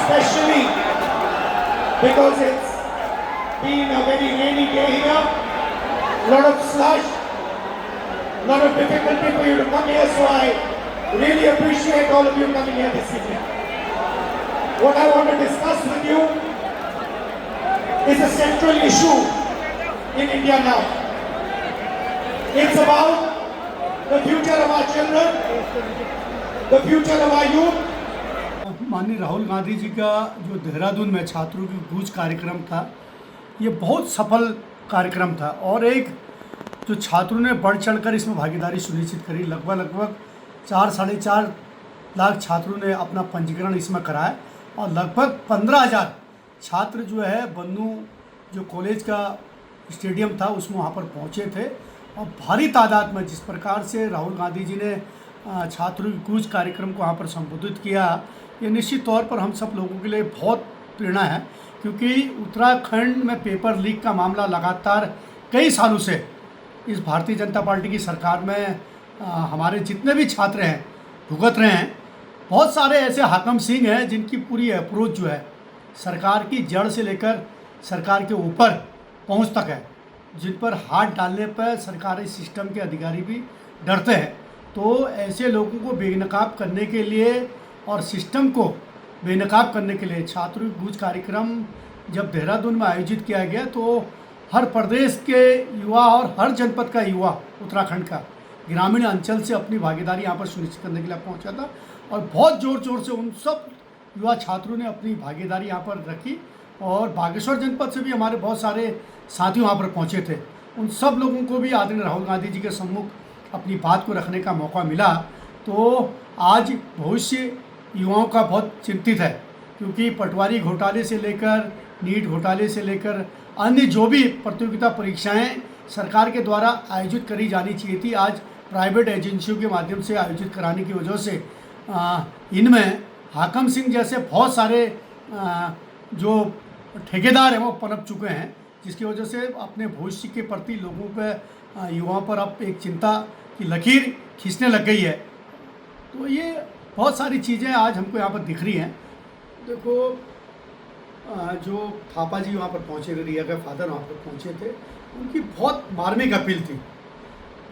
especially because it's been a very rainy day here, lot of slush, lot of difficulty for you to come here, so I really appreciate all of you coming here this evening. What I want to discuss with you is a central issue in India now. It's about the future of our children, the future of our youth. माननीय राहुल गांधी जी का जो देहरादून में छात्रों की गूंज कार्यक्रम था, ये बहुत सफल कार्यक्रम था और एक जो छात्रों ने बढ़ चढ़कर इसमें भागीदारी सुनिश्चित करी। लगभग 4-4.5 लाख छात्रों ने अपना पंजीकरण इसमें कराया और लगभग 15,000 छात्र जो है बन्नू जो कॉलेज का स्टेडियम था उसमें वहाँ पर पहुँचे थे। और भारी तादाद में जिस प्रकार से राहुल गांधी जी ने छात्रों की गूंज कार्यक्रम को वहाँ पर संबोधित किया, ये निश्चित तौर पर हम सब लोगों के लिए बहुत प्रेरणा है, क्योंकि उत्तराखंड में पेपर लीक का मामला लगातार कई सालों से इस भारतीय जनता पार्टी की सरकार में हमारे जितने भी छात्र हैं भुगत रहे हैं। बहुत सारे ऐसे हाकम सिंह हैं जिनकी पूरी अप्रोच जो है सरकार की जड़ से लेकर सरकार के ऊपर पहुंच तक है, जिन पर हाथ डालने पर सरकारी सिस्टम के अधिकारी भी डरते हैं। तो ऐसे लोगों को बेनकाब करने के लिए और सिस्टम को बेनकाब करने के लिए छात्रों की गूंज कार्यक्रम जब देहरादून में आयोजित किया गया तो हर प्रदेश के युवा और हर जनपद का युवा उत्तराखंड का ग्रामीण अंचल से अपनी भागीदारी यहाँ पर सुनिश्चित करने के लिए पहुँचा था और बहुत ज़ोर शोर से उन सब युवा छात्रों ने अपनी भागीदारी यहाँ पर रखी। और बागेश्वर जनपद से भी हमारे बहुत सारे साथी वहाँ पर पहुँचे थे। उन सब लोगों को भी आदरणीय राहुल गांधी जी के सम्मुख अपनी बात को रखने का मौका मिला। तो आज भविष्य युवाओं का बहुत चिंतित है, क्योंकि पटवारी घोटाले से लेकर नीट घोटाले से लेकर अन्य जो भी प्रतियोगिता परीक्षाएं सरकार के द्वारा आयोजित करी जानी चाहिए थी, आज प्राइवेट एजेंसियों के माध्यम से आयोजित कराने की वजह से इनमें हाकम सिंह जैसे बहुत सारे जो ठेकेदार हैं वो पनप चुके हैं, जिसकी वजह से अपने भविष्य के प्रति लोगों पर युवाओं पर अब एक चिंता की लकीर खींचने लग गई है। तो ये बहुत सारी चीज़ें आज हमको यहाँ पर दिख रही हैं। देखो, जो थापा जी वहाँ पर पहुँचे, रिया के फादर वहाँ पर पहुँचे थे, उनकी बहुत मार्मिक अपील थी।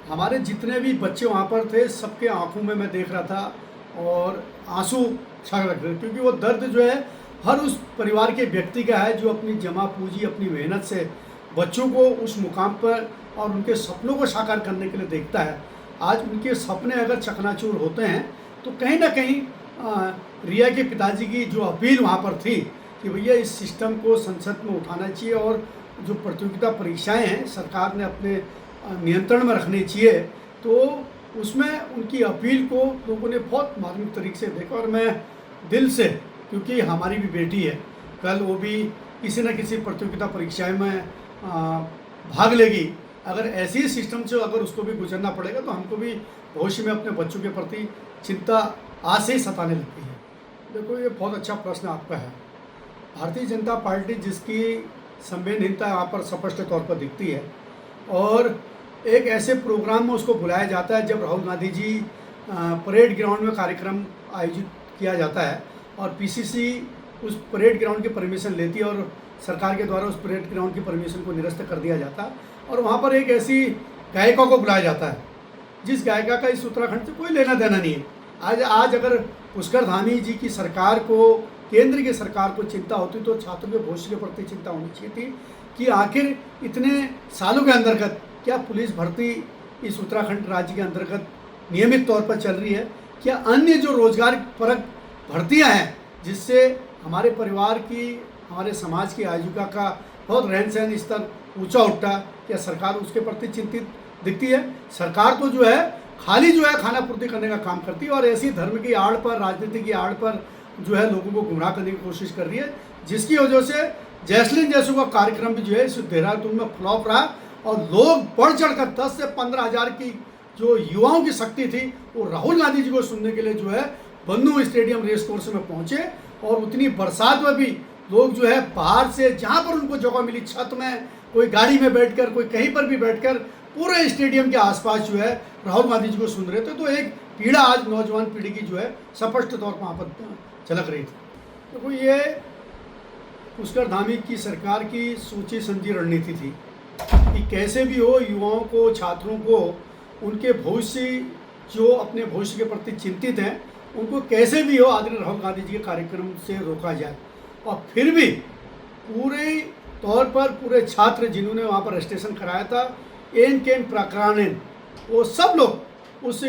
हमारे जितने भी बच्चे वहाँ पर थे सबके आंखों में मैं देख रहा था और आंसू छलक रहे थे, क्योंकि वो दर्द जो है हर उस परिवार के व्यक्ति का है जो अपनी जमा पूंजी अपनी मेहनत से बच्चों को उस मुकाम पर और उनके सपनों को साकार करने के लिए देखता है। आज उनके सपने अगर चकनाचूर होते हैं तो कहीं ना कहीं रिया के पिताजी की जो अपील वहाँ पर थी कि भैया इस सिस्टम को संसद में उठाना चाहिए और जो प्रतियोगिता परीक्षाएं हैं सरकार ने अपने नियंत्रण में रखनी चाहिए, तो उसमें उनकी अपील को लोगों ने बहुत मार्मिक तरीके से देखा। और मैं दिल से, क्योंकि हमारी भी बेटी है, कल वो भी किसी न किसी प्रतियोगिता परीक्षाएं में भाग लेगी, अगर ऐसे ही सिस्टम से अगर उसको भी गुजरना पड़ेगा तो हमको भी भविष्य में अपने बच्चों के प्रति चिंता आज से ही सताने लगती है। देखो, ये बहुत अच्छा प्रश्न आपका है। भारतीय जनता पार्टी जिसकी संवेदनहीनता यहाँ पर स्पष्ट तौर पर दिखती है और एक ऐसे प्रोग्राम में उसको बुलाया जाता है जब राहुल गांधी जी परेड ग्राउंड में कार्यक्रम आयोजित किया जाता है और पीसीसी उस परेड ग्राउंड की परमिशन लेती है और सरकार के द्वारा उस परेड ग्राउंड की परमिशन को निरस्त कर दिया जाता है और वहाँ पर एक ऐसी गायिका को बुलाया जाता है जिस गायिका का इस उत्तराखंड से कोई लेना देना नहीं है। आज अगर पुष्कर धामी जी की सरकार को, केंद्र की सरकार को चिंता होती तो छात्रों के भविष्य के प्रति चिंता होनी चाहिए थी कि आखिर इतने सालों के अंतर्गत क्या पुलिस भर्ती इस उत्तराखंड राज्य के अंतर्गत नियमित तौर पर चल रही है, क्या अन्य जो रोजगार परक भर्तियां हैं जिससे हमारे परिवार की, हमारे समाज की आजीविका का बहुत रहन सहन स्तर ऊंचा उठता, क्या सरकार उसके प्रति चिंतित दिखती है? सरकार तो जो है खाली जो है खाना पूर्ति करने का काम करती है और ऐसी धर्म की आड़ पर, राजनीति की आड़ पर जो है लोगों को गुमराह करने की कोशिश कर रही है, जिसकी वजह से जैसलीन जैसों का कार्यक्रम भी जो है इस देहरादून में फ्लॉप रहा और लोग बढ़ चढ़कर 10 से 15,000 की जो युवाओं की शक्ति थी वो राहुल गांधी जी को सुनने के लिए जो है बन्नू स्टेडियम रेस कोर्स में पहुंचे और उतनी बरसात में भी लोग जो है बाहर से जहां पर उनको जगह मिली, छत में, कोई गाड़ी में बैठकर, कोई कहीं पर भी बैठकर पूरे स्टेडियम के आसपास जो है राहुल गांधी जी को सुन रहे थे। तो एक पीड़ा आज नौजवान पीढ़ी की जो है स्पष्ट तौर पर वहाँ पर झलक रही थी। देखो, ये पुष्कर धामी की सरकार की सोची समझी रणनीति थी कि कैसे भी हो युवाओं को, छात्रों को, उनके भविष्य, जो अपने भविष्य के प्रति चिंतित हैं, उनको कैसे भी हो आदरणीय राहुल गांधी जी के कार्यक्रम से रोका जाए। और फिर भी पूरे तौर पर पूरे छात्र जिन्होंने वहाँ पर रजिस्ट्रेशन कराया था, एन केन प्रकारानेन, वो सब लोग उस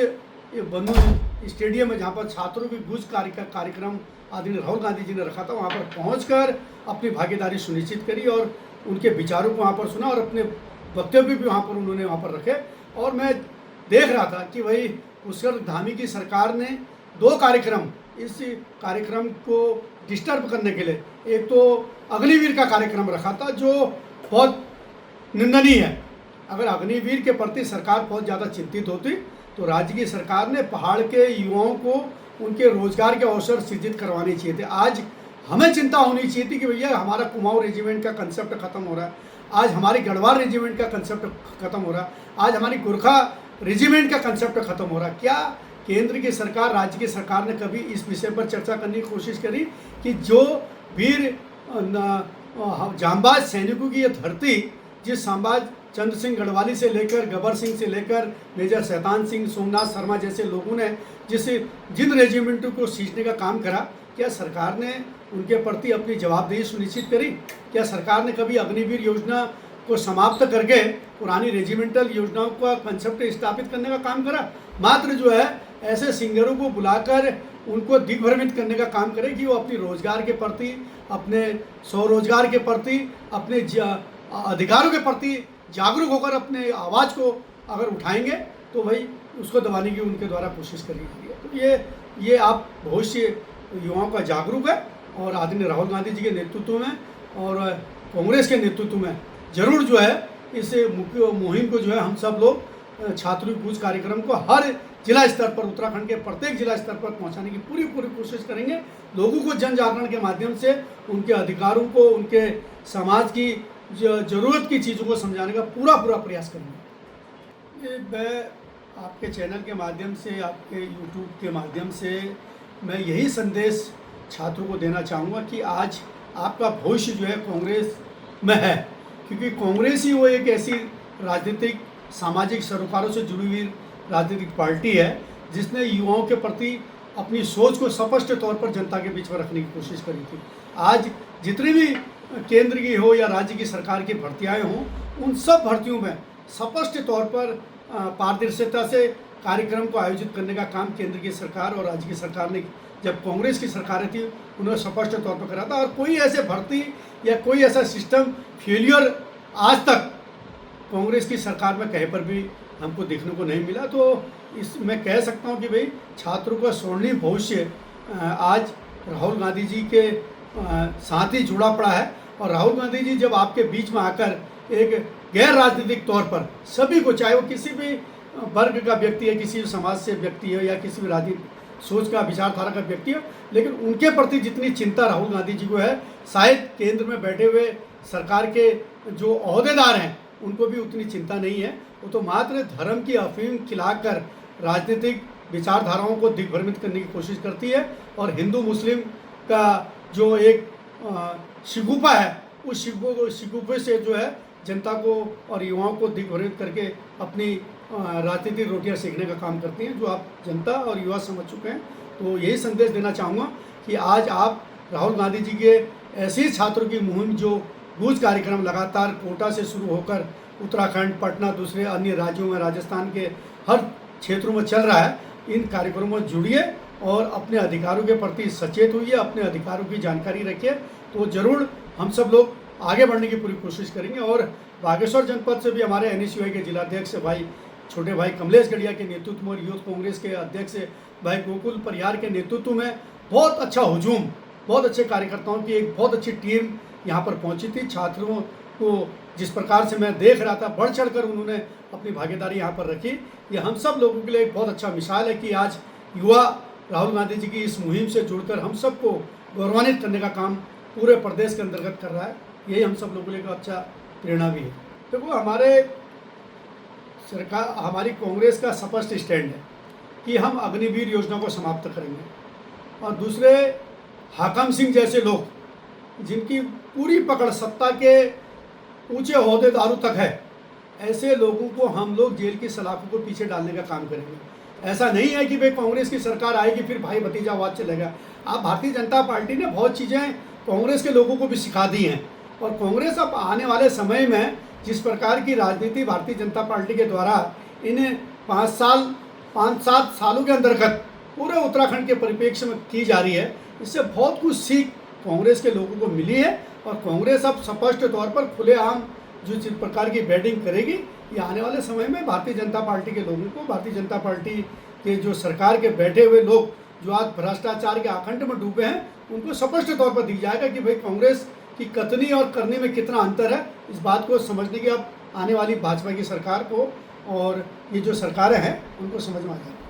बंधु स्टेडियम में जहाँ पर छात्रों की गुज कार्यक्रम आदरणीय राहुल गांधी जी ने रखा था, वहाँ पर पहुंचकर अपनी भागीदारी सुनिश्चित करी और उनके विचारों को वहाँ पर सुना और अपने वक्तव्य भी वहाँ पर उन्होंने वहाँ पर रखे। और मैं देख रहा था कि भाई पुष्कर धामी की सरकार ने 2 कार्यक्रम इस कार्यक्रम को डिस्टर्ब करने के लिए, एक तो अग्निवीर का कार्यक्रम रखा था जो बहुत निंदनीय है। अगर अग्निवीर के प्रति सरकार बहुत ज़्यादा चिंतित होती तो राज्य की सरकार ने पहाड़ के युवाओं को उनके रोजगार के अवसर सृजित करवाने चाहिए थे। आज हमें चिंता होनी चाहिए थी कि भैया हमारा कुमाऊं रेजिमेंट का कंसेप्ट खत्म हो रहा है, आज हमारी गढ़वाल रेजिमेंट का कंसेप्ट खत्म हो रहा है, आज हमारी गोरखा रेजिमेंट का कंसेप्ट खत्म हो रहा है। क्या केंद्र की सरकार, राज्य की सरकार ने कभी इस विषय पर चर्चा करने की कोशिश करी कि जो वीर जांबाज सैनिकों की ये धरती, जिस सांबाज चंद्र सिंह गढ़वाली से लेकर गबर सिंह से लेकर मेजर शैतान सिंह, सोमनाथ शर्मा जैसे लोगों ने जिन रेजिमेंटों को सींचने का काम करा, क्या सरकार ने उनके प्रति अपनी जवाबदेही सुनिश्चित करी? क्या सरकार ने कभी अग्निवीर योजना को समाप्त करके पुरानी रेजिमेंटल योजनाओं का कंसेप्ट स्थापित करने का काम करा? मात्र जो है ऐसे सिंगरों को बुलाकर उनको दिग्भ्रमित करने का काम करे कि वो अपनी रोजगार के प्रति, अपने स्वरोजगार के प्रति, अपने अधिकारों के प्रति जागरूक होकर अपने आवाज़ को अगर उठाएंगे तो भाई उसको दबाने की उनके द्वारा कोशिश करी गई है। तो ये आप भविष्य युवाओं का जागरूक है और आदरणीय राहुल गांधी जी के नेतृत्व में और कांग्रेस के नेतृत्व में जरूर जो है इस मुख्य मुहिम को जो है हम सब लोग छात्र कूच कार्यक्रम को हर जिला स्तर पर, उत्तराखंड के प्रत्येक जिला स्तर पर पहुंचाने की पूरी कोशिश करेंगे। लोगों को जन जागरण के माध्यम से उनके अधिकारों को, उनके समाज की ज़रूरत की चीज़ों को समझाने का पूरा प्रयास करेंगे। मैं आपके चैनल के माध्यम से, आपके यूट्यूब के माध्यम से मैं यही संदेश छात्रों को देना चाहूँगा कि आज आपका भविष्य जो है कांग्रेस में है, क्योंकि कांग्रेस ही वो एक ऐसी राजनीतिक सामाजिक सरोकारों से जुड़ी हुई राजनीतिक पार्टी है जिसने युवाओं के प्रति अपनी सोच को स्पष्ट तौर पर जनता के बीच में रखने की कोशिश करी थी। आज जितनी भी केंद्र की हो या राज्य की सरकार की भर्तियाँ हों, उन सब भर्तियों में स्पष्ट तौर पर पारदर्शिता से कार्यक्रम को आयोजित करने का काम केंद्र की सरकार और राज्य की सरकार ने, जब कांग्रेस की सरकारें थी, उन्होंने स्पष्ट तौर पर करा था। और कोई ऐसे भर्ती या कोई ऐसा सिस्टम फेलियर आज तक कांग्रेस की सरकार में कहीं पर भी हमको देखने को नहीं मिला। तो इस मैं कह सकता हूं कि भाई छात्रों का स्वर्णिम भविष्य आज राहुल गांधी जी के साथ ही जुड़ा पड़ा है। और राहुल गांधी जी जब आपके बीच में आकर एक गैर राजनीतिक तौर पर सभी को, चाहे वो किसी भी वर्ग का व्यक्ति है, किसी भी समाज से व्यक्ति है या किसी भी राजनीतिक सोच का, विचारधारा का व्यक्ति है, लेकिन उनके प्रति जितनी चिंता राहुल गांधी जी को है, शायद केंद्र में बैठे हुए सरकार के जो ओहदेदार हैं उनको भी उतनी चिंता नहीं है। वो तो मात्र धर्म की अफीम खिलाकर राजनीतिक विचारधाराओं को दिग्भ्रमित करने की कोशिश करती है और हिंदू मुस्लिम का जो एक शिगुफा है, उस शिगुफे से जो है जनता को और युवाओं को दिग्भ्रमित करके अपनी राजनीतिक रोटियां सेकने का काम करती हैं, जो आप जनता और युवा समझ चुके हैं। तो यही संदेश देना चाहूँगा कि आज आप राहुल गांधी जी के ऐसे ही छात्रों की मुहिम, जो गूंज कार्यक्रम लगातार कोटा से शुरू होकर उत्तराखंड, पटना, दूसरे अन्य राज्यों में, राजस्थान के हर क्षेत्रों में चल रहा है, इन कार्यक्रमों में जुड़िए और अपने अधिकारों के प्रति सचेत होइए, अपने अधिकारों की जानकारी रखिए। तो ज़रूर हम सब लोग आगे बढ़ने की पूरी कोशिश करेंगे। और बागेश्वर जनपद से भी हमारे NSUI के जिलाध्यक्ष भाई छोटे भाई कमलेश गढ़िया के नेतृत्व में और यूथ कांग्रेस के अध्यक्ष भाई गोकुल परिहार के नेतृत्व में बहुत अच्छा हुजूम, बहुत अच्छे कार्यकर्ताओं की एक बहुत अच्छी टीम यहाँ पर पहुँची थी। छात्रों को जिस प्रकार से मैं देख रहा था, बढ़ चढ़कर उन्होंने अपनी भागीदारी यहाँ पर रखी। ये हम सब लोगों के लिए एक बहुत अच्छा मिसाल है कि आज युवा राहुल गांधी जी की इस मुहिम से जुड़कर हम सबको गौरवान्वित करने का काम पूरे प्रदेश के अंतर्गत कर रहा है। यही हम सब लोगों के लिए एक अच्छा प्रेरणा भी है। देखो, हमारी कांग्रेस का स्पष्ट स्टैंड है कि हम अग्निवीर योजना को समाप्त करेंगे और दूसरे हाकम सिंह जैसे लोग जिनकी पूरी पकड़ सत्ता के ऊंचे ओहदेदारों तक है, ऐसे लोगों को हम लोग जेल की सलाखों को पीछे डालने का काम करेंगे। ऐसा नहीं है कि भाई कांग्रेस की सरकार आएगी फिर भाई भतीजावाद चलेगा। आप भारतीय जनता पार्टी ने बहुत चीज़ें कांग्रेस के लोगों को भी सिखा दी हैं, और कांग्रेस अब आने वाले समय में जिस प्रकार की राजनीति भारतीय जनता पार्टी के द्वारा इन 5-7 सालों के अंतर्गत पूरे उत्तराखंड के परिप्रेक्ष्य में की जा रही है, इससे बहुत कुछ सीख कांग्रेस के लोगों को मिली है। और कांग्रेस अब स्पष्ट तौर पर खुलेआम जो जिस प्रकार की बैटिंग करेगी, ये आने वाले समय में भारतीय जनता पार्टी के लोगों को, भारतीय जनता पार्टी के जो सरकार के बैठे हुए लोग जो आज भ्रष्टाचार के आखंड में डूबे हैं, उनको स्पष्ट तौर पर दी जाएगा कि भाई कांग्रेस की कथनी और करनी में कितना अंतर है। इस बात को समझने की अब आने वाली भाजपा की सरकार को और ये जो सरकारें हैं उनको समझ में आ जाएगा।